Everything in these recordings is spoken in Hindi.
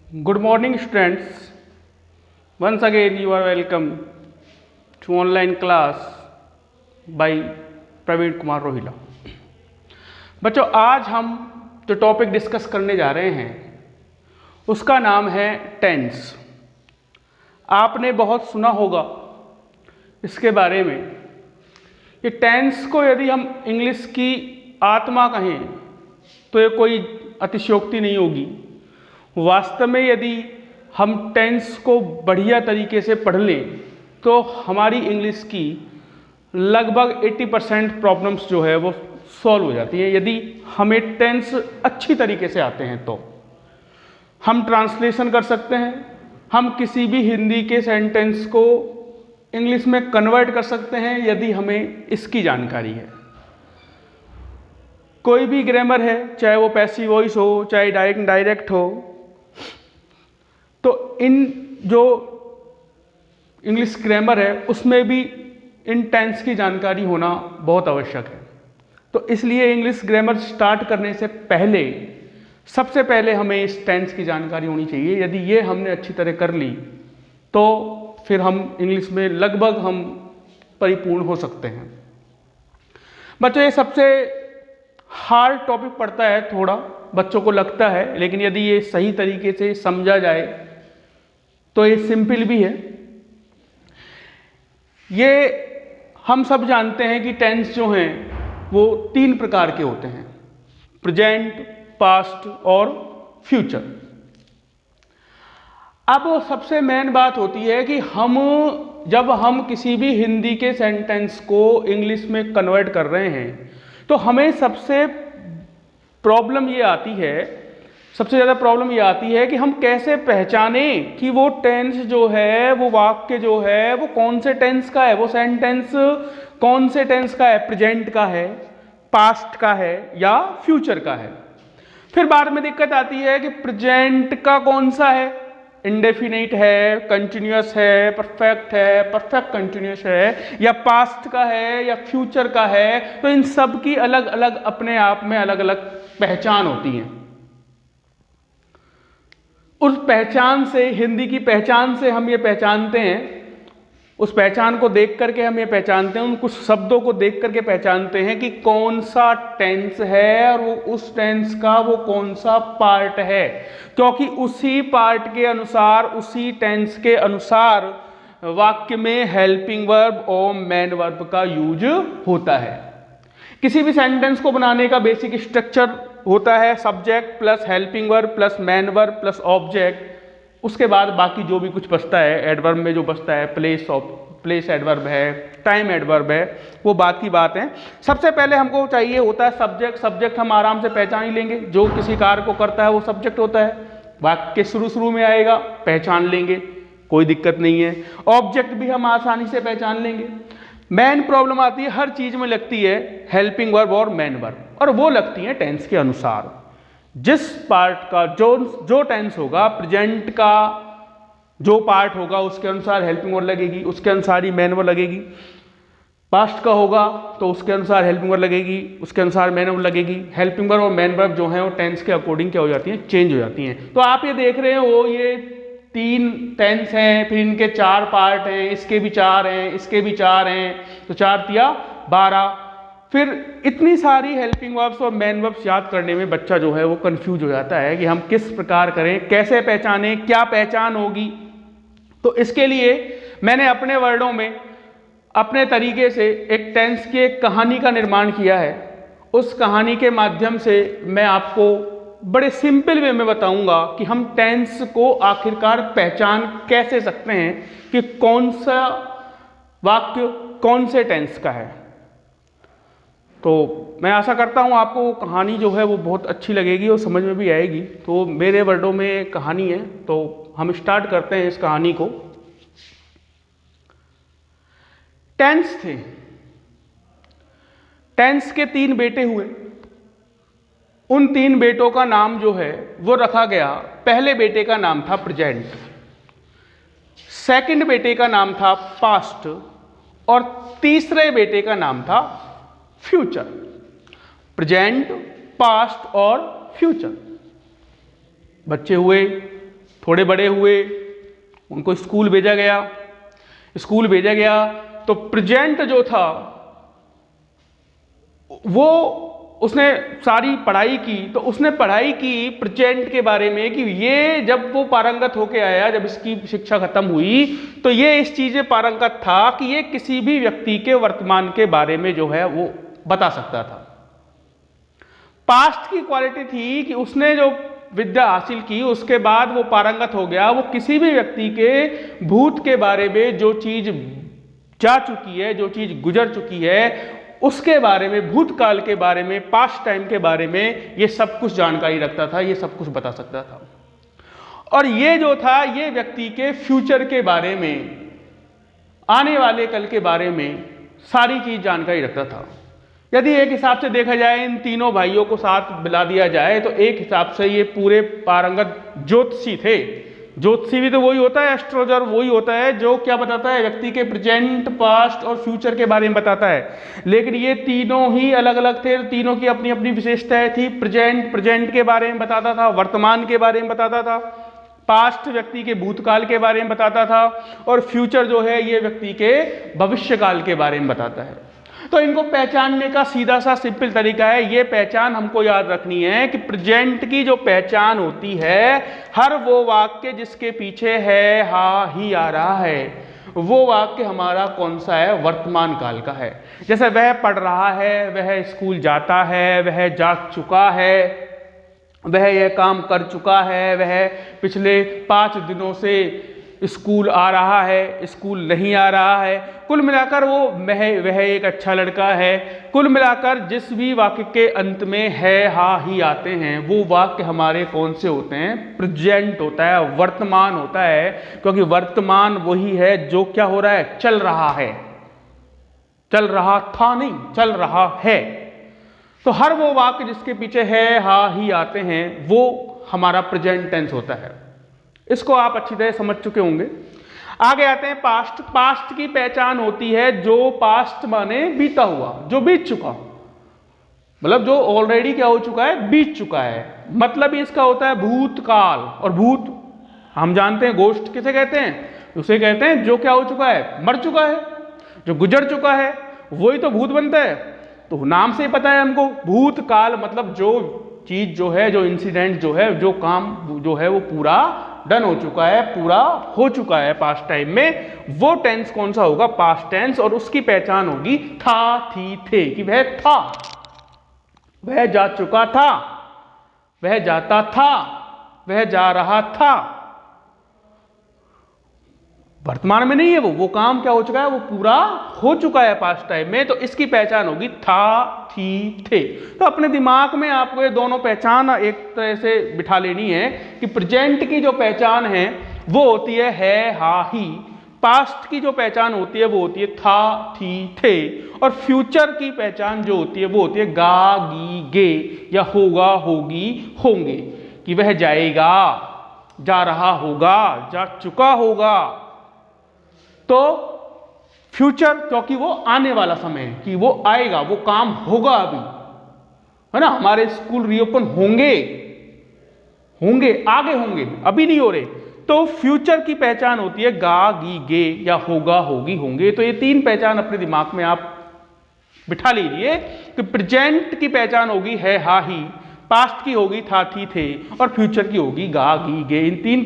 Good morning, students. Once again, you are welcome to online class by Praveen Kumar Rohilla. बच्चों, आज हम जो टॉपिक डिस्कस करने जा रहे हैं उसका नाम है टेंस। आपने बहुत सुना होगा इसके बारे में। ये टेंस को यदि हम इंग्लिश की आत्मा कहें तो ये कोई अतिशयोक्ति नहीं होगी। वास्तव में यदि हम टेंस को बढ़िया तरीके से पढ़ लें तो हमारी इंग्लिश की लगभग 80% प्रॉब्लम्स जो है वो सॉल्व हो जाती हैं। यदि हमें टेंस अच्छी तरीके से आते हैं तो हम ट्रांसलेशन कर सकते हैं, हम किसी भी हिंदी के सेंटेंस को इंग्लिश में कन्वर्ट कर सकते हैं यदि हमें इसकी जानकारी है। कोई भी ग्रामर है, चाहे वो पैसिव वॉइस हो चाहे डायरेक्ट हो, तो इन जो इंग्लिश ग्रामर है उसमें भी इन टेंस की जानकारी होना बहुत आवश्यक है। तो इसलिए इंग्लिश ग्रामर स्टार्ट करने से पहले सबसे पहले हमें इस टेंस की जानकारी होनी चाहिए। यदि ये हमने अच्छी तरह कर ली तो फिर हम इंग्लिश में लगभग हम परिपूर्ण हो सकते हैं। बच्चों, ये सबसे हार्ड टॉपिक पड़ता है, थोड़ा बच्चों को लगता है, लेकिन यदि ये सही तरीके से समझा जाए तो ये सिंपल भी है। ये हम सब जानते हैं कि टेंस जो हैं वो 3 प्रकार के होते हैं, प्रेजेंट, पास्ट और फ्यूचर। अब सबसे मेन बात होती है कि जब हम किसी भी हिंदी के सेंटेंस को इंग्लिश में कन्वर्ट कर रहे हैं तो हमें सबसे ज़्यादा प्रॉब्लम ये आती है कि हम कैसे पहचानें कि वो टेंस जो है, वो वाक्य जो है वो कौन से टेंस का है, वो सेंटेंस कौन से टेंस का है, प्रेजेंट का है, पास्ट का है या फ्यूचर का है। फिर बाद में दिक्कत आती है कि प्रेजेंट का कौन सा है, इंडेफिनिट है, कंटिन्यूअस है, परफेक्ट कंटिन्यूअस है, या पास्ट का है या फ्यूचर का है। तो इन सब की अलग अलग अपने आप में अलग अलग पहचान होती है। उस पहचान से, हिंदी की पहचान से हम ये पहचानते हैं, उस पहचान को देख करके हम ये पहचानते हैं, उन कुछ शब्दों को देख करके पहचानते हैं कि कौन सा टेंस है और वो उस टेंस का वो कौन सा पार्ट है, क्योंकि उसी पार्ट के अनुसार, उसी टेंस के अनुसार वाक्य में हेल्पिंग वर्ब और मेन वर्ब का यूज होता है। किसी भी सेंटेंस को बनाने का बेसिक स्ट्रक्चर होता है subject plus helping verb plus main verb plus object. उसके बाद बाकी जो भी कुछ बचता है, एडवर्ब में जो बचता है, प्लेस एडवर्ब है, टाइम एडवर्ब है, वो बात की बात है। सबसे पहले हमको चाहिए होता है सब्जेक्ट हम आराम से पहचान ही लेंगे। जो किसी कार्य को करता है वो सब्जेक्ट होता है, वाक्य शुरू में आएगा, पहचान लेंगे, कोई दिक्कत नहीं है। ऑब्जेक्ट भी हम आसानी से पहचान लेंगे। मेन प्रॉब्लम आती है, हर चीज में लगती है हेल्पिंग वर्ब और मेन वर्ब, और वो लगती है टेंस के अनुसार। जिस पार्ट का जो टेंस होगा, प्रेजेंट का जो पार्ट होगा उसके अनुसार हेल्पिंग वर्ब लगेगी, उसके अनुसार ही मेन वर्ब लगेगी। पास्ट का होगा तो उसके अनुसार हेल्पिंग वर्ब लगेगी, उसके अनुसार मेन वर्ब लगेगी। हेल्पिंग वर्ब और मेन वर्ब जो है वो टेंस के अकॉर्डिंग क्या हो जाती हैं, चेंज हो जाती हैं। तो आप ये देख रहे हो, ये 3 टेंस हैं, फिर इनके 4 पार्ट हैं, इसके भी 4 हैं, इसके भी 4 हैं, तो 4 तिया 12। फिर इतनी सारी हेल्पिंग वर्ब्स और मेन वर्ब्स याद करने में बच्चा जो है वो कंफ्यूज हो जाता है कि हम किस प्रकार करें, कैसे पहचानें, क्या पहचान होगी। तो इसके लिए मैंने अपने वर्डों में, अपने तरीके से एक टेंस की एक कहानी का निर्माण किया है। उस कहानी के माध्यम से मैं आपको बड़े सिंपल वे में बताऊंगा कि हम टेंस को आखिरकार पहचान कैसे सकते हैं कि कौन सा वाक्य कौन से टेंस का है। तो मैं आशा करता हूं आपको वो कहानी जो है वो बहुत अच्छी लगेगी और समझ में भी आएगी। तो मेरे वर्डों में कहानी है, तो हम स्टार्ट करते हैं इस कहानी को। टेंस थे, टेंस के 3 बेटे हुए। उन 3 बेटों का नाम जो है वो रखा गया, पहले बेटे का नाम था प्रेजेंट, सेकंड बेटे का नाम था पास्ट और तीसरे बेटे का नाम था फ्यूचर। प्रेजेंट, पास्ट और फ्यूचर। बच्चे हुए, थोड़े बड़े हुए, उनको स्कूल भेजा गया। स्कूल भेजा गया तो प्रेजेंट जो था वो उसने सारी पढ़ाई की, तो उसने पढ़ाई की प्रेजेंट के बारे में कि ये जब वो पारंगत होके आया, जब इसकी शिक्षा खत्म हुई तो ये इस चीज़ में पारंगत था कि ये किसी भी व्यक्ति के वर्तमान के बारे में जो है वो बता सकता था। पास्ट की क्वालिटी थी कि उसने जो विद्या हासिल की उसके बाद वो पारंगत हो गया, वो किसी भी व्यक्ति के भूत के बारे में, जो चीज़ जा चुकी है, जो चीज़ गुजर चुकी है, उसके बारे में, भूतकाल के बारे में, पास्ट टाइम के बारे में ये सब कुछ जानकारी रखता था, ये सब कुछ बता सकता था। और ये जो था ये व्यक्ति के फ्यूचर के बारे में, आने वाले कल के बारे में सारी चीज जानकारी रखता था। यदि एक हिसाब से देखा जाए, इन तीनों भाइयों को साथ मिला दिया जाए तो एक हिसाब से ये पूरे पारंगत ज्योतिषी थे। ज्योतिषी भी तो वही होता है, एस्ट्रोलॉजर वही होता है जो क्या बताता है, व्यक्ति के प्रेजेंट, पास्ट और फ्यूचर के बारे में बताता है। लेकिन ये तीनों ही अलग अलग थे, तीनों की अपनी अपनी विशेषताएं थी। प्रेजेंट के बारे में बताता था, वर्तमान के बारे में बताता था, पास्ट व्यक्ति के भूतकाल के बारे में बताता था, और फ्यूचर जो है ये व्यक्ति के भविष्यकाल के बारे में बताता है। तो इनको पहचानने का सीधा सा सिंपल तरीका है, ये पहचान हमको याद रखनी है कि प्रेजेंट की जो पहचान होती है, हर वो वाक्य जिसके पीछे है हा ही आ रहा है, वो वाक्य हमारा कौन सा है, वर्तमान काल का है। जैसे वह पढ़ रहा है, वह स्कूल जाता है, वह जाग चुका है, वह यह काम कर चुका है, वह पिछले 5 दिनों से स्कूल आ रहा है, स्कूल नहीं आ रहा है। कुल मिलाकर वह एक अच्छा लड़का है। कुल मिलाकर जिस भी वाक्य के अंत में है हा ही आते हैं, वो वाक्य हमारे कौन से होते हैं, प्रेजेंट होता है, वर्तमान होता है। क्योंकि वर्तमान वही है जो क्या हो रहा है, चल रहा है, चल रहा था नहीं, चल रहा है। तो हर वो वाक्य जिसके पीछे है हा ही आते हैं, वो हमारा प्रेजेंट टेंस होता है। इसको आप अच्छी तरह समझ चुके होंगे। आगे आते हैं पास्ट। पास्ट की पहचान होती है जो पास्ट माने बीता हुआ, जो बीत चुका, मतलब जो ऑलरेडी क्या हो चुका है, बीत चुका है। मतलब ही इसका होता है भूतकाल। और भूत हम जानते हैं, गोष्ट किसे कहते हैं, उसे कहते हैं जो क्या हो चुका है, मर चुका है, जो गुजर चुका है, वही तो भूत बनता है। तो नाम से ही पता है हमको, भूतकाल मतलब जो चीज जो है, जो इंसिडेंट जो है, जो काम जो है वो पूरा डन हो चुका है, पूरा हो चुका है पास्ट टाइम में, वो टेंस कौन सा होगा, पास्ट टेंस। और उसकी पहचान होगी था, थी, थे, कि वह था, वह जा चुका था, वह जाता था, वह जा रहा था। वर्तमान में नहीं है वो काम क्या हो चुका है, वो पूरा हो चुका है पास्ट टाइम में। तो इसकी पहचान होगी था, थी, थे। तो अपने दिमाग में आपको ये दोनों पहचान एक तरह से बिठा लेनी है कि प्रेजेंट की जो पहचान है वो होती है हा ही, पास्ट की जो पहचान होती है वो होती है था, थी, थे, और फ्यूचर की पहचान जो होती है वो होती है गा, गी, गे, या होगा, होगी, होंगे। कि वह जाएगा, जा रहा होगा, जा चुका होगा। तो फ्यूचर क्योंकि वो आने वाला समय है, कि वो आएगा, वो काम होगा अभी, है ना। हमारे स्कूल रीओपन होंगे, आगे होंगे, अभी नहीं हो रहे। तो फ्यूचर की पहचान होती है गा, गी, गे, या होगा, होगी, होंगे। तो ये 3 पहचान अपने दिमाग में आप बिठा लीजिए कि प्रेजेंट की पहचान होगी है हा ही, पास्ट की होगी था, थी, थे, और फ्यूचर की होगी गा, गी, गे। इन 3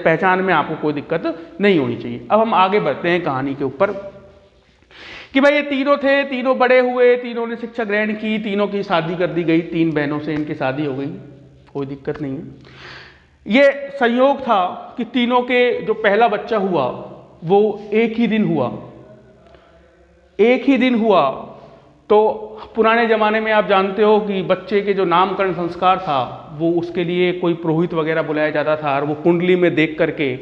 पहचान में आपको कोई दिक्कत नहीं होनी चाहिए। अब हम आगे बढ़ते हैं कहानी के ऊपर कि भाई ये तीनों थे, तीनों बड़े हुए, तीनों ने शिक्षा ग्रहण की, तीनों की शादी कर दी गई, 3 बहनों से इनकी शादी हो गई, कोई दिक्कत नहीं है। ये संयोग था कि तीनों के जो पहला बच्चा हुआ वो एक ही दिन हुआ। तो पुराने ज़माने में आप जानते हो कि बच्चे के जो नामकरण संस्कार था वो उसके लिए कोई पुरोहित वगैरह बुलाया जाता था, और वो कुंडली में देख करके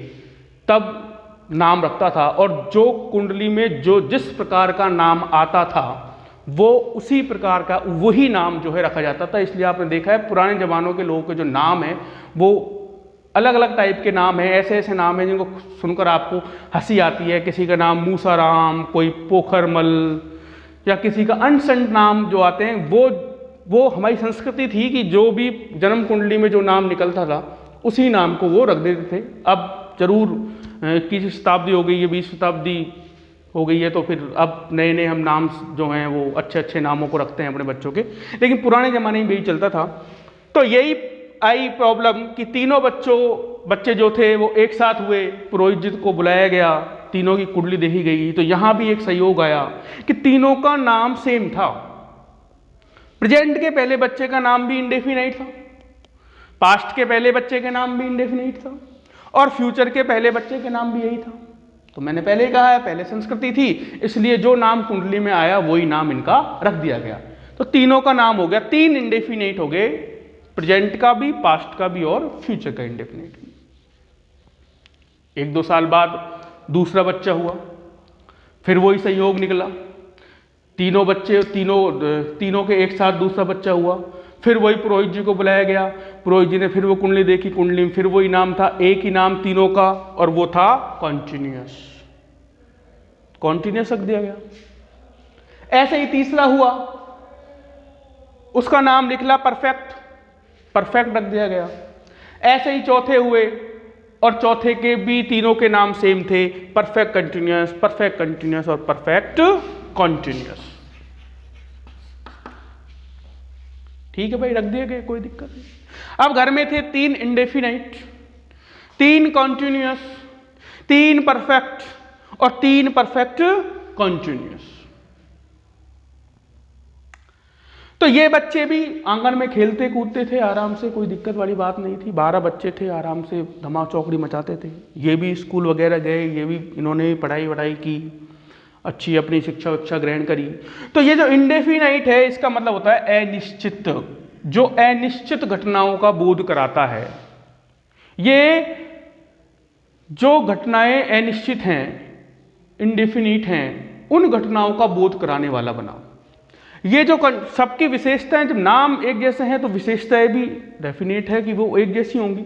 तब नाम रखता था। और जो कुंडली में जो जिस प्रकार का नाम आता था वो उसी प्रकार का वही नाम जो है रखा जाता था। इसलिए आपने देखा है पुराने ज़मानों के लोगों के जो नाम है वो अलग अलग टाइप के नाम हैं, ऐसे ऐसे नाम हैं जिनको सुनकर आपको हंसी आती है। किसी का नाम मूसाराम, कोई पोखरमल, या किसी का अनसंट नाम जो आते हैं, वो हमारी संस्कृति थी कि जो भी जन्म कुंडली में जो नाम निकलता था उसी नाम को वो रख देते थे। अब जरूर 21वीं शताब्दी हो गई है, 20वीं शताब्दी हो गई है, तो फिर अब नए नए हम नाम जो हैं वो अच्छे अच्छे नामों को रखते हैं अपने बच्चों के, लेकिन पुराने ज़माने में यही चलता था। तो यही आई प्रॉब्लम कि तीनों बच्चे जो थे वो एक साथ हुए, पुरोहित जी को बुलाया गया, तीनों की कुंडली देखी गई। तो यहाँ भी एक संयोग आया कि तीनों का नाम सेम था। प्रेजेंट के पहले बच्चे का नाम भी इंडेफिनाइट था, पास्ट के पहले बच्चे के नाम भी इंडेफिनाइट था, और फ्यूचर के पहले बच्चे के नाम भी यही था। तो मैंने पहले ही कहा है, पहले संस्कृति थी, इसलिए जो नाम कुंडली में आया वही नाम इनका रख दिया गया। तो तीनों का नाम हो गया, 3 इंडेफिनाइट हो गए, प्रेजेंट का भी, पास्ट का भी और फ्यूचर का इंडेफिनाइट भी। 1-2 साल बाद दूसरा बच्चा हुआ, फिर वही संयोग निकला, तीनों के एक साथ दूसरा बच्चा हुआ, फिर वही पुरोहित जी को बुलाया गया, पुरोहित जी ने फिर वो कुंडली देखी, कुंडली में फिर वही नाम था, एक ही नाम तीनों का, और वो था कॉन्टिन्यूअस रख दिया गया। ऐसे ही तीसरा हुआ, उसका नाम निकला परफेक्ट रख दिया गया। ऐसे ही चौथे हुए, और चौथे के भी तीनों के नाम सेम थे, परफेक्ट कंटिन्यूअस और परफेक्ट कॉन्टिन्यूअस। ठीक है भाई, रख दिए गए, कोई दिक्कत नहीं। अब घर में थे 3 इंडेफिनाइट, 3 कॉन्टिन्यूअस, 3 परफेक्ट और 3 परफेक्ट कॉन्टिन्यूअस। तो ये बच्चे भी आंगन में खेलते कूदते थे आराम से, कोई दिक्कत वाली बात नहीं थी। 12 बच्चे थे, आराम से धमा चौकड़ी मचाते थे। ये भी स्कूल वगैरह गए, ये भी इन्होंने पढ़ाई वढ़ाई की, अच्छी अपनी शिक्षा ग्रहण करी। तो ये जो इंडेफिनाइट है, इसका मतलब होता है अनिश्चित, जो अनिश्चित घटनाओं का बोध कराता है। ये जो घटनाएं अनिश्चित हैं, इंडेफिनिट हैं, उन घटनाओं का बोध कराने वाला बना। ये जो सबकी विशेषताएं, जब नाम एक जैसे हैं तो विशेषताएं भी डेफिनेट है कि वो एक जैसी होंगी।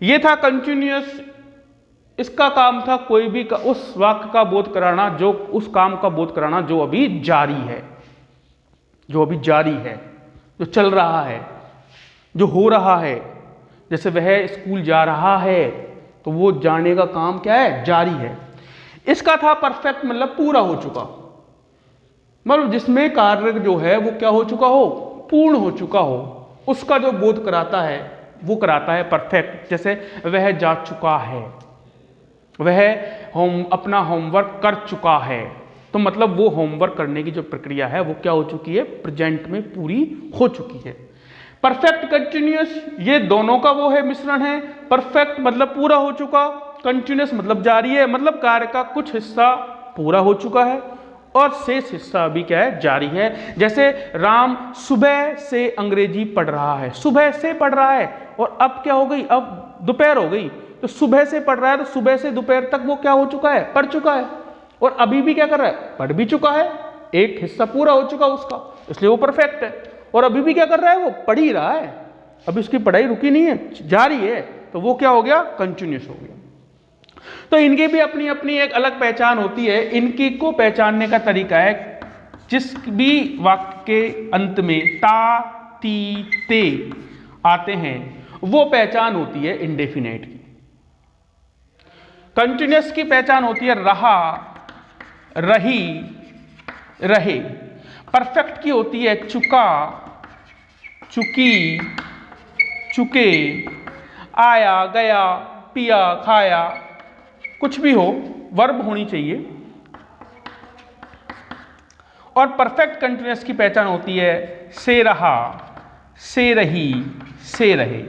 ये था कंटिन्यूअस, इसका काम था कोई भी उस वाक्य का बोध कराना, जो उस काम का बोध कराना जो अभी जारी है, जो चल रहा है, जो हो रहा है। जैसे वह स्कूल जा रहा है, तो वो जाने का काम क्या है, जारी है। इसका था परफेक्ट, मतलब पूरा हो चुका, मतलब जिसमें कार्य जो है वो क्या हो चुका हो, पूर्ण हो चुका हो, उसका जो बोध कराता है वो कराता है परफेक्ट। जैसे वह जा चुका है, वह अपना होमवर्क कर चुका है, तो मतलब वो होमवर्क करने की जो प्रक्रिया है वो क्या हो चुकी है, प्रेजेंट में पूरी हो चुकी है। परफेक्ट कंटिन्यूअस, ये दोनों का वो है, मिश्रण है। परफेक्ट मतलब पूरा हो चुका, कंटिन्यूअस मतलब जारी है, मतलब कार्य का कुछ हिस्सा पूरा हो चुका है और शेष हिस्सा अभी क्या है, जारी है। जैसे राम सुबह से अंग्रेजी पढ़ रहा है, सुबह से पढ़ रहा है, और अब क्या हो गई, अब दोपहर हो गई, तो सुबह से पढ़ रहा है, तो सुबह से दोपहर तक वो क्या हो चुका है, पढ़ चुका है। और अभी भी क्या कर रहा है, पढ़ भी चुका है, एक हिस्सा पूरा हो चुका उसका, इसलिए वो परफेक्ट है। और अभी भी क्या कर रहा है, वो पढ़ ही रहा है, अभी उसकी पढ़ाई रुकी नहीं है, जारी है, तो वो क्या हो गया, कंटिन्यूअस हो गया। तो इनकी भी अपनी अपनी एक अलग पहचान होती है। इनकी को पहचानने का तरीका है, जिस भी वाक्य के अंत में ता, ती, ते आते हैं, वो पहचान होती है इंडेफिनाइट की। कंटिन्यूअस की पहचान होती है रहा, रही, रहे। परफेक्ट की होती है चुका, चुकी, चुके, आया, गया, पिया, खाया, कुछ भी हो, वर्ब होनी चाहिए। और परफेक्ट कंटिन्यूअस की पहचान होती है से रहा, से रही, से रहे।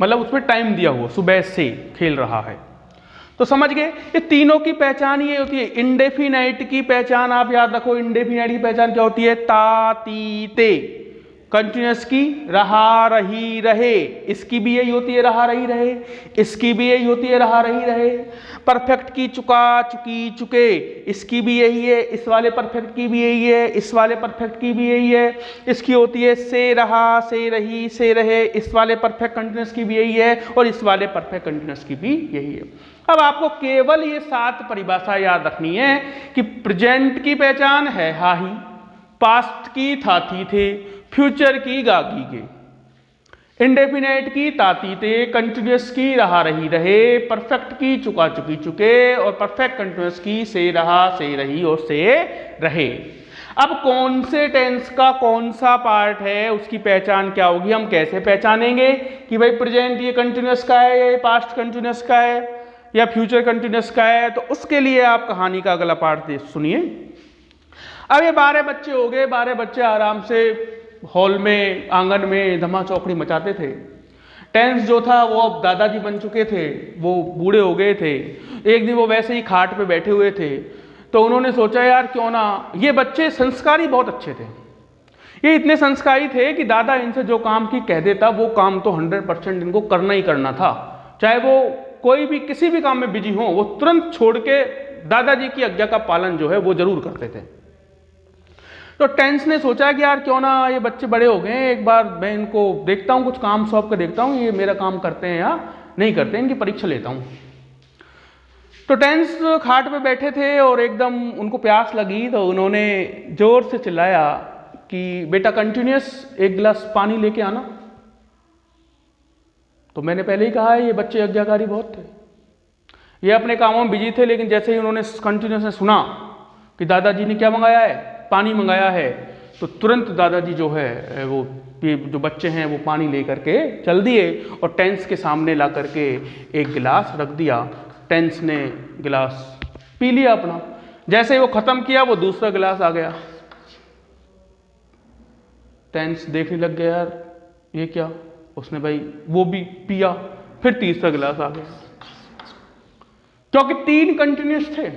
मतलब उसमें टाइम दिया हुआ, सुबह से खेल रहा है। तो समझ गए, ये तीनों की पहचान ये होती है। इंडेफिनाइट की पहचान आप याद रखो, इंडेफिनाइट की पहचान क्या होती है, ता, ती, ते। कंटिन्यूअस की रहा, रही, रहे, इसकी भी यही होती है रहा, रही, रहे, इसकी भी यही होती है रहा, रही, रहे। परफेक्ट की चुका, चुकी, चुके, इसकी भी यही है, इस वाले परफेक्ट की भी यही है, इस वाले परफेक्ट की भी यही है। इसकी होती है से रहा, से रही, से रहे, इस वाले परफेक्ट कंटिन्यूअस की भी यही है, और इस वाले परफेक्ट कंटिन्यूअस की भी यही है। अब आपको केवल ये 7 परिभाषा याद रखनी है कि प्रेजेंट की पहचान है हा ही, पास्ट की थाती थे, फ्यूचर की गागी के, इंडेफिनाइट की ताती थे, कंटिन्यूअस की रहा रही रहे, परफेक्ट की चुका चुकी चुके, और परफेक्ट कंटिन्यूअस की से रहा से रही और से रहे। अब कौन से टेंस का कौन सा पार्ट है उसकी पहचान क्या होगी, हम कैसे पहचानेंगे कि भाई प्रेजेंट ये कंटिन्यूअस का है या पास्ट कंटिन्यूअस का है या फ्यूचर कंटिन्यूअस का है। तो उसके लिए आप कहानी का अगला पार्ट सुनिए। अब ये 12 बच्चे हो गए, 12 बच्चे आराम से हॉल में आंगन में धमा चौकड़ी मचाते थे। टेंस जो था वो अब दादाजी बन चुके थे, वो बूढ़े हो गए थे। एक दिन वो वैसे ही खाट पे बैठे हुए थे, तो उन्होंने सोचा यार क्यों ना, ये बच्चे संस्कारी बहुत अच्छे थे, ये इतने संस्कारी थे कि दादा इनसे जो काम की कह देता वो काम तो 100% इनको करना ही करना था, चाहे वो कोई भी किसी भी काम में बिजी हो, वो तुरंत छोड़ के दादाजी की आज्ञा का पालन जो है वो जरूर करते थे। तो टेंस ने सोचा कि यार क्यों ना, ये बच्चे बड़े हो गए, एक बार मैं इनको देखता हूँ, कुछ काम सौंप के देखता हूँ ये मेरा काम करते हैं या नहीं करते, इनकी परीक्षा लेता हूँ। तो टेंस खाट पे बैठे थे और एकदम उनको प्यास लगी, तो उन्होंने जोर से चिल्लाया कि बेटा कंटिन्यूअस एक गिलास पानी लेके आना। तो मैंने पहले ही कहा है ये बच्चे आज्ञाकारी बहुत थे, ये अपने कामों में बिजी थे, लेकिन जैसे ही उन्होंने कंटिन्यूअस ने सुना कि दादाजी ने क्या मंगाया है, पानी मंगाया है, तो तुरंत दादाजी जो है वो जो बच्चे हैं वो पानी लेकर के चल दिए और टेंस के सामने ला करके एक गिलास रख दिया। टेंस ने गिलास पी लिया अपना, जैसे ही वो खत्म किया वो दूसरा गिलास आ गया। टेंस देखने लग गया यार ये क्या, उसने भाई वो भी पिया, फिर तीसरा गिलास आ गया, क्योंकि 3 कंटिन्यूस थे,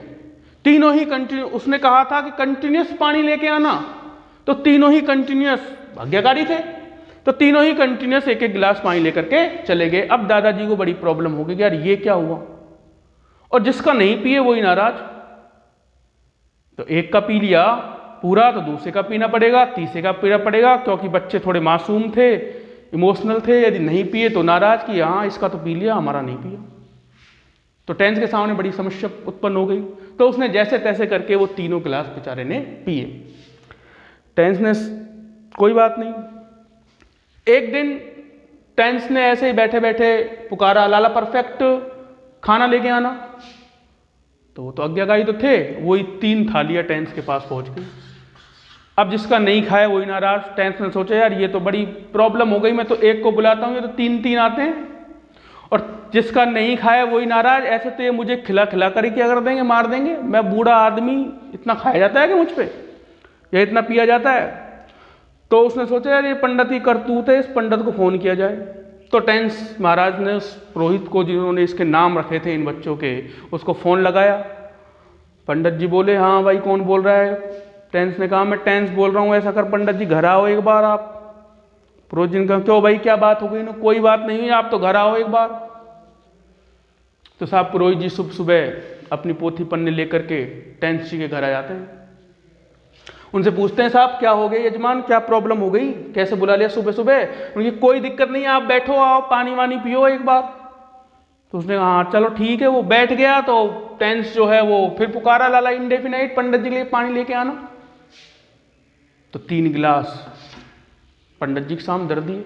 तीनों ही कंटिन्यूस। उसने कहा था कि कंटिन्यूस पानी लेके आना, तो तीनों ही कंटिन्यूस भाग्यकारी थे, तो तीनों ही कंटिन्यूस एक एक गिलास पानी लेकर के चले गए। अब दादाजी को बड़ी प्रॉब्लम हो गई कि यार ये क्या हुआ, और जिसका नहीं पिए वही नाराज। तो एक का पी लिया पूरा, तो दूसरे का पीना पड़ेगा, तीसरे का पीना पड़ेगा, क्योंकि बच्चे थोड़े मासूम थे, इमोशनल थे, यदि नहीं पिए तो नाराज कि हाँ इसका तो पी लिया हमारा नहीं पिया। तो टेंस के सामने बड़ी समस्या उत्पन्न हो गई, तो उसने जैसे तैसे करके वो तीनों गिलास बेचारे ने पिए। टेंस ने कोई बात नहीं, एक दिन टेंस ने ऐसे ही बैठे बैठे पुकारा, लाला परफेक्ट खाना लेके आना। तो वो तो आज्ञाकारी तो थे, वही 3 थालियां टेंस के पास पहुंच गई। अब जिसका नहीं खाया वही नाराज। टेंस ने सोचा यार ये तो बड़ी प्रॉब्लम हो गई, मैं तो एक को बुलाता हूं, ये तो 3-3 आते हैं, और जिसका नहीं खाया वही नाराज। ऐसे तो ये मुझे खिला खिला कर ही क्या कर देंगे, मार देंगे, मैं बूढ़ा आदमी, इतना खाया जाता है कि मुझ पे, या इतना पिया जाता है। तो उसने सोचा यार ये पंडित की करतूत है, इस पंडित को फोन किया जाए। तो टेंस महाराज ने उस पुरोहित को, जिन्होंने इसके नाम रखे थे इन बच्चों के, उसको फोन लगाया। पंडित जी बोले हाँ भाई कौन बोल रहा है। टेंस ने कहा मैं टेंस बोल रहा हूँ, ऐसा कर पंडित जी घर आओ एक बार आप। पुरोहित जी ने कहा क्यों भाई क्या बात हो गई ना, कोई बात नहीं हुई, आप तो घर आओ एक बार। तो साहब पुरोहित जी सुबह सुबह अपनी पोथी पन्ने लेकर के टेंस जी के घर आ जाते हैं। उनसे पूछते हैं साहब क्या हो गया यजमान, क्या प्रॉब्लम हो गई, कैसे बुला लिया सुबह सुबह। उनकी कोई दिक्कत नहीं, आप बैठो, आओ पानी वानी पियो एक बार। तो उसने कहा हाँ चलो ठीक है। वो बैठ गया तो टेंस जो है वो फिर पुकारा, लाला इंडेफिनाइट पंडित जी के लिए पानी लेके आना। तो 3 गिलास पंडित जी के सामने धर दिए।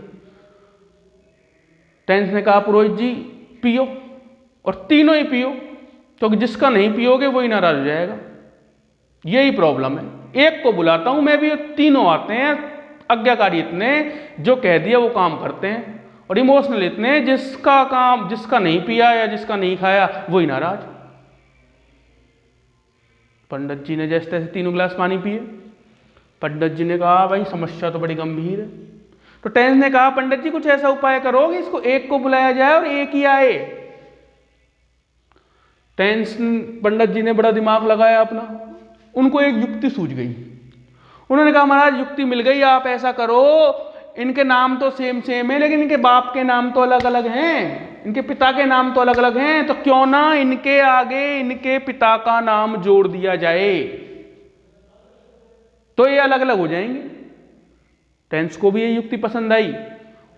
टेंस ने कहा पुरोहित जी पियो, और तीनों ही पियो, क्योंकि जिसका नहीं पियोगे वही नाराज हो जाएगा। यही प्रॉब्लम है, एक को बुलाता हूं मैं भी, तीनों आते हैं आज्ञाकारी इतने, जो कह दिया वो काम करते हैं, और इमोशनल इतने, जिसका काम, जिसका नहीं पिया या जिसका नहीं खाया वही नाराज। पंडित जी ने जैसे तैसे 3 गिलास पानी पिए। पंडित जी ने कहा भाई समस्या तो बड़ी गंभीर है। तो टेंस ने कहा पंडित जी कुछ ऐसा उपाय करो कि इसको एक को बुलाया जाए और एक ही आए। टेंस पंडित जी ने बड़ा दिमाग लगाया अपना, उनको एक युक्ति सूझ गई। उन्होंने कहा महाराज युक्ति मिल गई, आप ऐसा करो, इनके नाम तो सेम है लेकिन इनके बाप के नाम तो अलग अलग हैं, इनके पिता के नाम तो अलग अलग हैं, तो क्यों ना इनके आगे इनके पिता का नाम जोड़ दिया जाए, तो ये अलग अलग हो जाएंगे। टेंस को भी ये युक्ति पसंद आई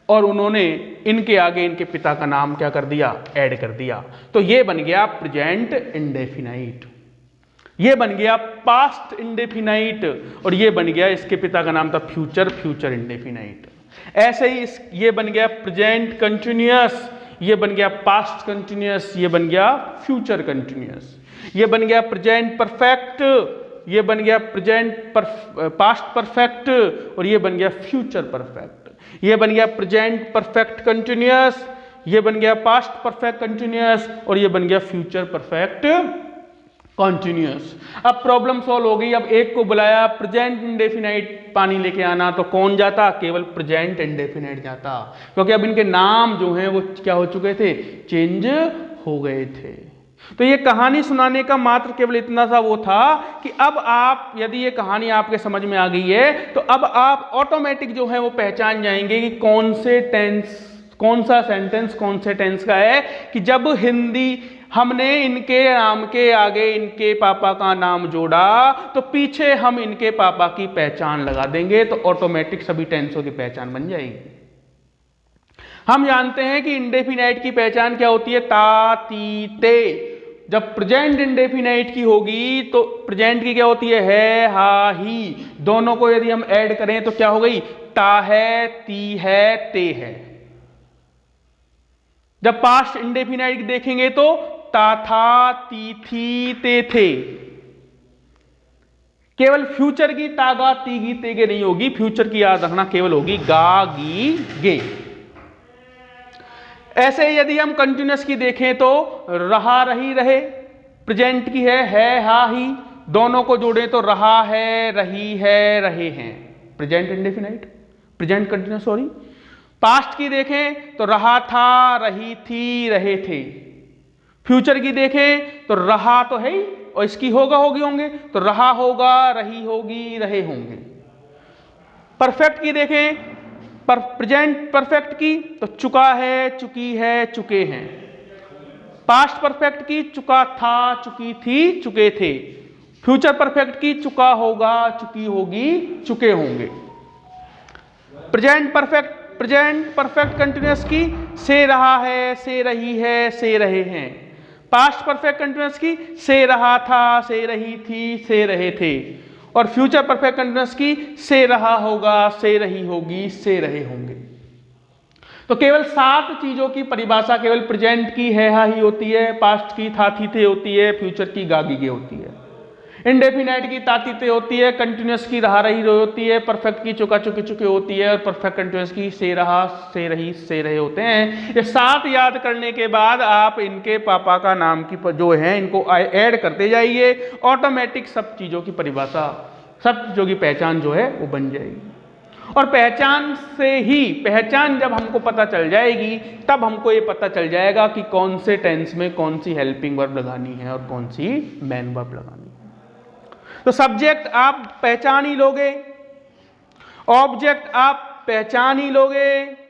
और उन्होंने इनके आगे इनके पिता का नाम क्या कर दिया, ऐड कर दिया। तो ये बन गया प्रेजेंट इंडेफिनाइट। ये बन गया पास्ट इंडेफिनाइट और ये बन गया, इसके पिता का नाम था फ्यूचर, फ्यूचर इंडेफिनाइट। ऐसे ही ये बन गया प्रेजेंट कंटिन्यूअस, ये बन गया पास्ट कंटिन्यूअस, ये बन गया फ्यूचर कंटिन्यूअस, ये बन गया प्रेजेंट परफेक्ट, ये बन गया पास्ट परफेक्ट और ये बन गया फ्यूचर परफेक्ट। ये बन गया प्रेजेंट परफेक्ट कंटिन्यूअस, ये बन गया पास्ट परफेक्ट कंटिन्यूअस और ये बन गया फ्यूचर परफेक्ट कंटिन्यूअस। अब प्रॉब्लम सॉल्व हो गई। अब एक को बुलाया प्रेजेंट इंडेफिनाइट पानी लेके आना, तो कौन जाता? केवल प्रेजेंट इंडेफिनाइट जाता, क्योंकि अब इनके नाम जो हैं वो क्या हो चुके थे? चेंज हो गए थे। तो ये कहानी सुनाने का मात्र केवल इतना सा वो था कि अब आप, यदि ये कहानी आपके समझ में आ गई है तो अब आप ऑटोमेटिक जो है वो पहचान जाएंगे कि कौन से टेंस, कौन सा सेंटेंस कौन से टेंस का है। कि जब हिंदी हमने इनके नाम के आगे इनके पापा का नाम जोड़ा तो पीछे हम इनके पापा की पहचान लगा देंगे, तो ऑटोमेटिक सभी टेंसों की पहचान बन जाएगी। हम जानते हैं कि इंडेफिनाइट की पहचान क्या होती है? ता, ती, ते। जब प्रेजेंट इंडेफिनाइट की होगी तो प्रेजेंट की क्या होती है? हा, ही। दोनों को यदि हम ऐड करें तो क्या हो गई? ता है, ती है, ते है। जब पास्ट इंडेफिनाइट देखेंगे तो ता था, ती थी, ते थे। केवल फ्यूचर की तागा, तीगी, तेगे नहीं होगी, फ्यूचर की याद रखना केवल होगी गा, गी, गे। ऐसे यदि हम कंटिन्यूअस की देखें तो रहा, रही, रहे। प्रेजेंट की है, हा, ही। दोनों को जोड़ें तो रहा है, रही है, रहे हैं। Present indefinite, present continuous, sorry. Past की देखें तो रहा था, रही थी, रहे थे। फ्यूचर की देखें तो रहा तो है ही और इसकी होगा, होगी, होंगे, तो रहा होगा, रही होगी, रहे होंगे। परफेक्ट की देखें, प्रेजेंट परफेक्ट की तो चुका है, चुकी है, चुके हैं। पास्ट परफेक्ट की चुका था, चुकी थी, चुके थे। फ्यूचर परफेक्ट की चुका होगा, चुकी होगी, चुके होंगे। प्रेजेंट परफेक्ट कंटिन्यूअस की से रहा है, से रही है, से रहे हैं। पास्ट परफेक्ट कंटिन्यूअस की से रहा था, से रही थी, से रहे थे। और फ्यूचर परफेक्ट कंटिन्यूअस की से रहा होगा, से रही होगी, से रहे होंगे। तो केवल 7 चीजों की परिभाषा केवल प्रेजेंट की है, हा, ही होती है, पास्ट की था, थी, थे होती है, फ्यूचर की गा, गी, गे होती है, इंडेफिनाइट की ता, ती, ते होती है, कंटिन्यूअस की रहा, रही, रहे होती है, परफेक्ट की चुका, चुके, चुके होती है और परफेक्ट कंटिन्यूअस की से रहा, से रही, से रहे होते हैं। ये 7 याद करने के बाद आप इनके पापा का नाम की जो है इनको ऐड करते जाइए, ऑटोमेटिक सब चीजों की परिभाषा, सब चीजों की पहचान जो है वो बन जाएगी। और पहचान से ही, पहचान जब हमको पता चल जाएगी तब हमको ये पता चल जाएगा कि कौन से टेंस में कौन सी हेल्पिंग वर्ब लगानी है और कौन सी मेन वर्ब लगानी है। तो सब्जेक्ट आप पहचान ही लोगे, ऑब्जेक्ट आप पहचान ही लोगे।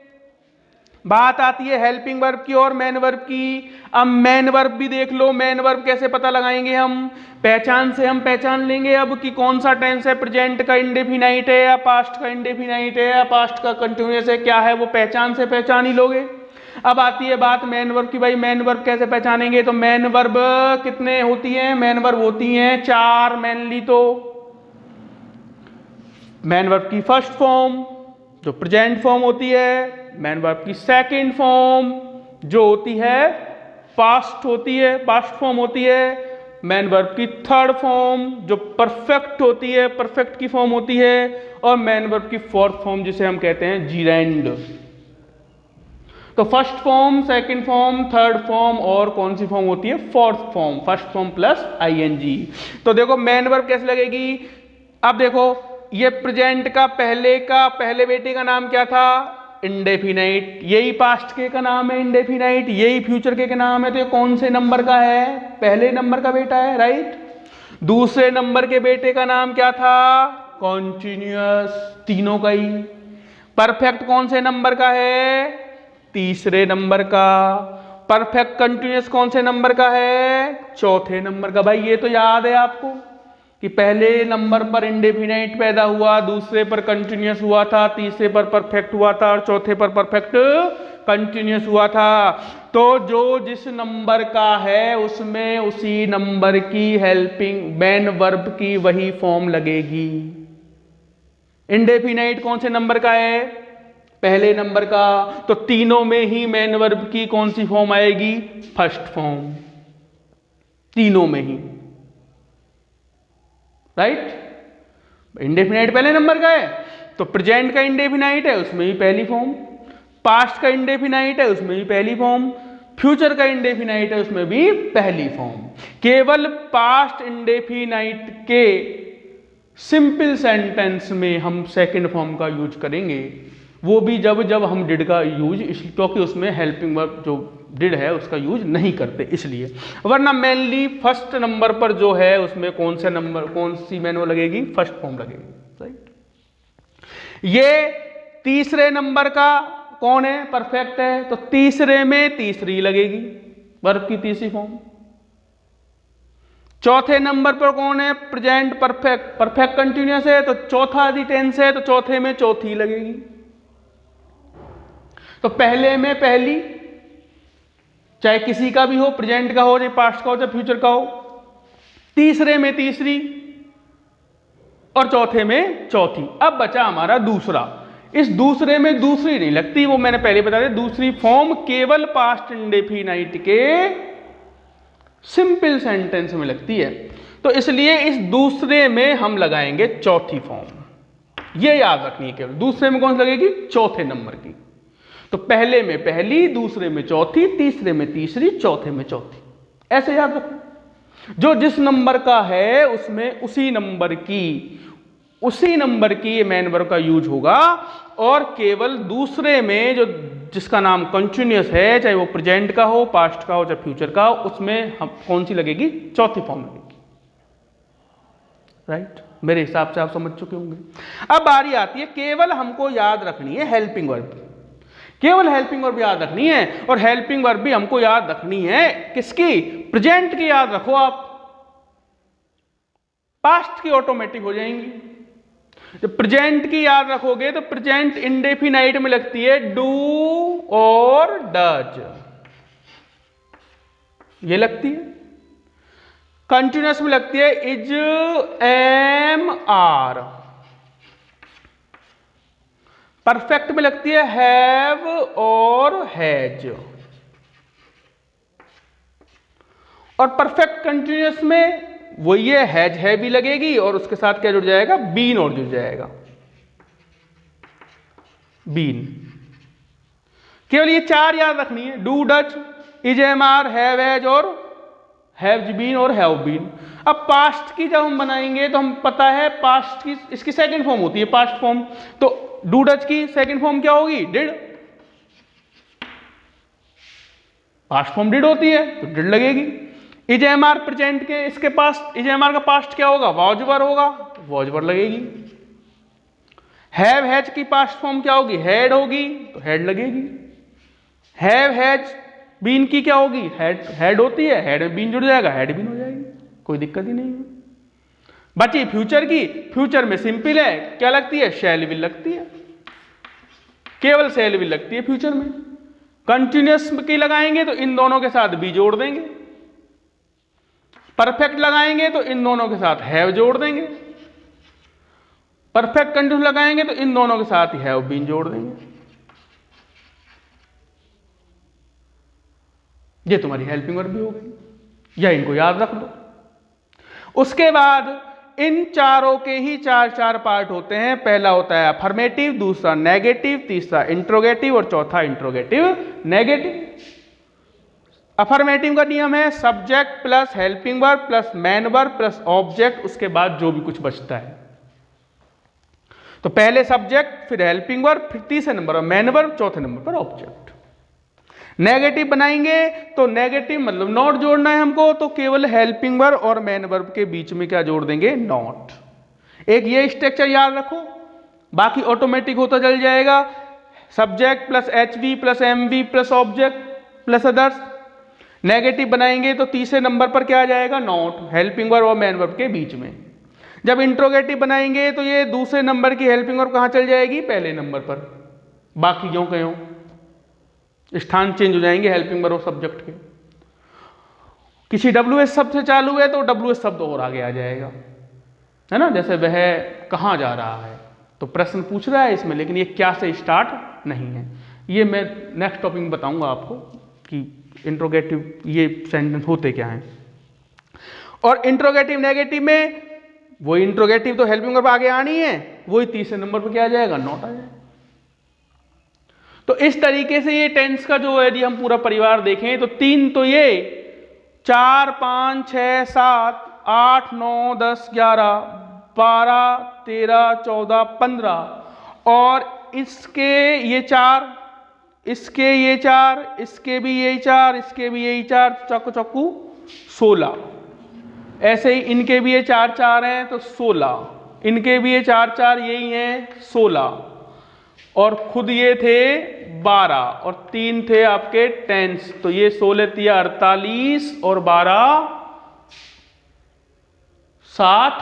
बात आती है हेल्पिंग वर्ब की और मेन वर्ब की। अब मेन वर्ब भी देख लो, मेन वर्ब कैसे पता लगाएंगे हम? पहचान से हम पहचान लेंगे अब कि कौन सा टेंस है, प्रेजेंट का इंडेफिनाइट है या पास्ट का इंडेफिनाइट है या पास्ट का कंटिन्यूअस है, क्या है वो पहचान से पहचान ही लोगे। अब आती है बात मेन वर्ब की। भाई मेन वर्ब कैसे पहचानेंगे? तो मेन वर्ब कितने होती हैं? मेन वर्ब होती हैं 4 मेनली। तो मेन वर्ब की फर्स्ट फॉर्म जो प्रेजेंट फॉर्म होती है, मेन वर्ब की सेकंड फॉर्म जो होती है पास्ट होती है, पास्ट फॉर्म होती है, मेन वर्ब की थर्ड फॉर्म जो परफेक्ट होती है, परफेक्ट की फॉर्म होती है, और मेन वर्ब की फोर्थ फॉर्म जिसे हम कहते हैं जीरेंड। तो first form, second form, third form और कौन सी फॉर्म होती है? Fourth form, first form plus ING. तो देखो मेन वर्ब कैसे लगेगी। अब देखो ये प्रेजेंट का पहले बेटे का नाम क्या था? इंडेफिनाइट। यही पास्ट के का नाम है इंडेफिनाइट, यही फ्यूचर के नाम है। तो ये कौन से नंबर का है? पहले नंबर का बेटा है, राइट। दूसरे नंबर के बेटे का नाम क्या था? कॉन्टिन्यूअस, तीनों का ही। परफेक्ट कौन से नंबर का है? तीसरे नंबर का। परफेक्ट कंटिन्यूअस कौन से नंबर का है? चौथे नंबर का। भाई ये तो याद है आपको कि पहले नंबर पर इंडेफिनाइट पैदा हुआ, दूसरे पर कंटिन्यूअस हुआ था, तीसरे पर परफेक्ट हुआ था और चौथे पर परफेक्ट कंटिन्यूस हुआ था। तो जो जिस नंबर का है उसमें उसी नंबर की हेल्पिंग मेन वर्ब की वही फॉर्म लगेगी। इंडेफिनाइट कौन से नंबर का है? पहले नंबर का। तो तीनों में ही मेन वर्ब की कौन सी फॉर्म आएगी? फर्स्ट फॉर्म, तीनों में ही। राइट? इंडेफिनाइट पहले नंबर का है तो प्रेजेंट का इंडेफिनाइट है उसमें भी पहली फॉर्म, पास्ट का इंडेफिनाइट है उसमें भी पहली फॉर्म, फ्यूचर का इंडेफिनाइट है उसमें भी पहली फॉर्म। केवल पास्ट इंडेफिनाइट के सिंपल सेंटेंस में हम सेकंड फॉर्म का यूज करेंगे, वो भी जब जब हम डिड का यूज, क्योंकि उसमें हेल्पिंग वर्ब जो डिड है उसका यूज नहीं करते इसलिए। वरना मेनली फर्स्ट नंबर पर जो है उसमें कौन सी मैनो लगेगी? फर्स्ट फॉर्म लगेगी। राइट? ये तीसरे नंबर का कौन है? परफेक्ट है, तो तीसरे में तीसरी लगेगी वर्ब की तीसरी फॉर्म। चौथे नंबर पर कौन है? प्रेजेंट परफेक्ट, परफेक्ट कंटिन्यूअस है तो चौथा आदि टेंस है तो चौथे में चौथी लगेगी। तो पहले में पहली, चाहे किसी का भी हो, प्रेजेंट का हो, चाहे पास्ट का हो, चाहे फ्यूचर का हो, तीसरे में तीसरी और चौथे में चौथी। अब बचा हमारा दूसरा। इस दूसरे में दूसरी नहीं लगती, वो मैंने पहले बता दिया। दूसरी फॉर्म केवल पास्ट इंडेफिनाइट के सिंपल सेंटेंस में लगती है, तो इसलिए इस दूसरे में हम लगाएंगे चौथी फॉर्म। ये याद रखनी है, केवल दूसरे में कौन सी लगेगी? चौथे नंबर की। तो पहले में पहली, दूसरे में चौथी, तीसरे में तीसरी, चौथे में चौथी, ऐसे याद रखो। जो जिस नंबर का है उसमें उसी नंबर की मेन वर्ब का यूज होगा, और केवल दूसरे में जो जिसका नाम कंटिन्यूअस है, चाहे वो प्रेजेंट का हो, पास्ट का हो, चाहे फ्यूचर का हो, उसमें हम कौन सी लगेगी? चौथी फॉर्म लगेगी। राइट? मेरे हिसाब से आप समझ चुके होंगे। अब बारी आती है, केवल हमको याद रखनी है हेल्पिंग वर्ब, केवल हेल्पिंग वर्ब याद रखनी है। और हेल्पिंग वर्ब भी हमको याद रखनी है किसकी? प्रेजेंट की याद रखो आप, पास्ट की ऑटोमेटिक हो जाएंगी। जब प्रेजेंट की याद रखोगे तो प्रेजेंट इंडेफिनाइट में लगती है डू और डज, ये लगती है। कंटिन्यूअस में लगती है इज, एम, आर। परफेक्ट में लगती है हैव और हैज। और परफेक्ट कंटिन्यूअस में वो ये हैज है भी लगेगी, और उसके साथ क्या जुड़ जाएगा? बीन और जुड़ जाएगा, बीन। केवल ये चार याद रखनी है, do, does, is, am, are, have, has और हैव बीन और हैव बीन। अब पास्ट की जब हम बनाएंगे तो हम पता है पास्ट की इसकी सेकंड फॉर्म होती है पास्ट फॉर्म, तो डू डज की सेकंड फॉर्म क्या होगी? डिड। पास्ट फॉर्म डिड होती है तो डिड लगेगी। इज, एम, आर प्रेजेंट के इसके पास इज, एम, आर का पास्ट क्या होगा? वॉज वर होगा, वॉज वर लगेगी। हैव, हैज की पास्ट फॉर्म क्या होगी? हैड होगी तो हैड लगेगी। हैव, हैज, बीन की क्या होगी? हैड होती है, हैड में बीन जुड़ जाएगा, हैड बीन हो जाएगी, कोई दिक्कत ही नहीं है। बची फ्यूचर की, फ्यूचर में सिंपल है, क्या लगती है? शैल विल लगती है, केवल शैल विल लगती है फ्यूचर में। कंटिन्यूअस की लगाएंगे तो इन दोनों के साथ बी जोड़ देंगे, परफेक्ट लगाएंगे तो इन दोनों के साथ हैव जोड़ देंगे, परफेक्ट कंटिन्यूअस लगाएंगे तो इन दोनों के साथ हैव बीन जोड़ देंगे। ये तुम्हारी हेल्पिंग वर्ब भी हो गई, या इनको याद रख लो। उसके बाद इन चारों के ही चार चार पार्ट होते हैं। पहला होता है अफर्मेटिव, दूसरा नेगेटिव, तीसरा इंट्रोगेटिव और चौथा इंट्रोगेटिव नेगेटिव। अफर्मेटिव का नियम है subject plus helping verb plus main verb plus object, उसके बाद जो भी कुछ बचता है। तो पहले सब्जेक्ट, फिर हेल्पिंग वर्ब, फिर तीसरे नंबर पर मेन वर्ब, चौथे नंबर पर ऑब्जेक्ट। नेगेटिव बनाएंगे तो नेगेटिव मतलब नॉट जोड़ना है हमको, तो केवल हेल्पिंग वर्ब और मेन वर्ब के बीच में क्या जोड़ देंगे? नॉट। एक ये स्ट्रक्चर याद रखो, बाकी ऑटोमेटिक होता चल जाएगा। Subject plus HV plus MV plus object plus others. Negative बनाएंगे तो तीसरे नंबर पर क्या आ जाएगा? नॉट, हेल्पिंग वर्ब और मेन वर्ब के बीच में। जब इंट्रोगेटिव बनाएंगे तो ये दूसरे नंबर की हेल्पिंग वर्ब कहां चल जाएगी? पहले नंबर पर, बाकी जो कहो। स्थान चेंज हो जाएंगे हेल्पिंग वर्ब सब्जेक्ट के। किसी WH शब्द से चालू है तो WH शब्द और आगे आ जाएगा, है ना। जैसे वह कहाँ जा रहा है, तो प्रश्न पूछ रहा है इसमें, लेकिन ये क्या से स्टार्ट नहीं है। ये मैं नेक्स्ट टॉपिक में बताऊंगा आपको कि इंट्रोगेटिव ये सेंटेंस होते क्या हैं। और इंट्रोगेटिव नेगेटिव में वही इंट्रोगेटिव तो हेल्पिंग वर्ब आगे आनी है, वही तीसरे नंबर पर क्या आ जाएगा, नॉट आ जाएगा। तो इस तरीके से ये टेंस का जो यदि हम पूरा परिवार देखें तो 3 तो ये 4 5 6 7 8 9 10 11 12 13 14 15 और इसके ये 4, इसके ये 4, इसके भी यही 4, इसके भी यही 4, चक्कू चक्कू 16। ऐसे ही इनके भी ये 4 4 हैं तो 16, इनके भी ये 4 4 यही हैं 16, और खुद ये थे 12 और 3 थे आपके टेंस, तो ये 16 तिया 48 और 12 60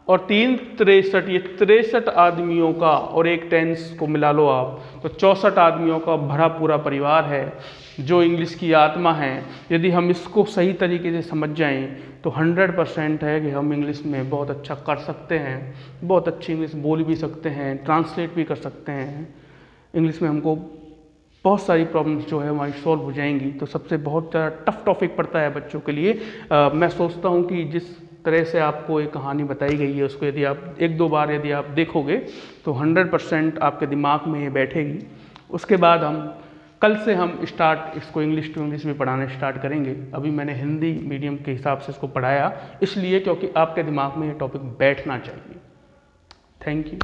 और 3 63। ये 63 आदमियों का और एक टेंस को मिला लो आप तो 64 आदमियों का भरा पूरा परिवार है जो इंग्लिश की आत्मा है। यदि हम इसको सही तरीके से समझ जाएं तो 100% है कि हम इंग्लिश में बहुत अच्छा कर सकते हैं, बहुत अच्छी इंग्लिश बोल भी सकते हैं, ट्रांसलेट भी कर सकते हैं। इंग्लिश में हमको बहुत सारी प्रॉब्लम्स जो है हमारी सॉल्व हो जाएंगी। तो सबसे बहुत ज़्यादा टफ टॉपिक पड़ता है बच्चों के लिए। मैं सोचता हूँ कि जिस तरह से आपको एक कहानी बताई गई है उसको यदि आप 1-2 बार यदि आप देखोगे तो 100% आपके दिमाग में ये बैठेगी। उसके बाद कल से हम इसको इंग्लिश टू इंग्लिश भी पढ़ाना स्टार्ट करेंगे। अभी मैंने हिंदी मीडियम के हिसाब से इसको पढ़ाया इसलिए क्योंकि आपके दिमाग में ये टॉपिक बैठना चाहिए। Thank you.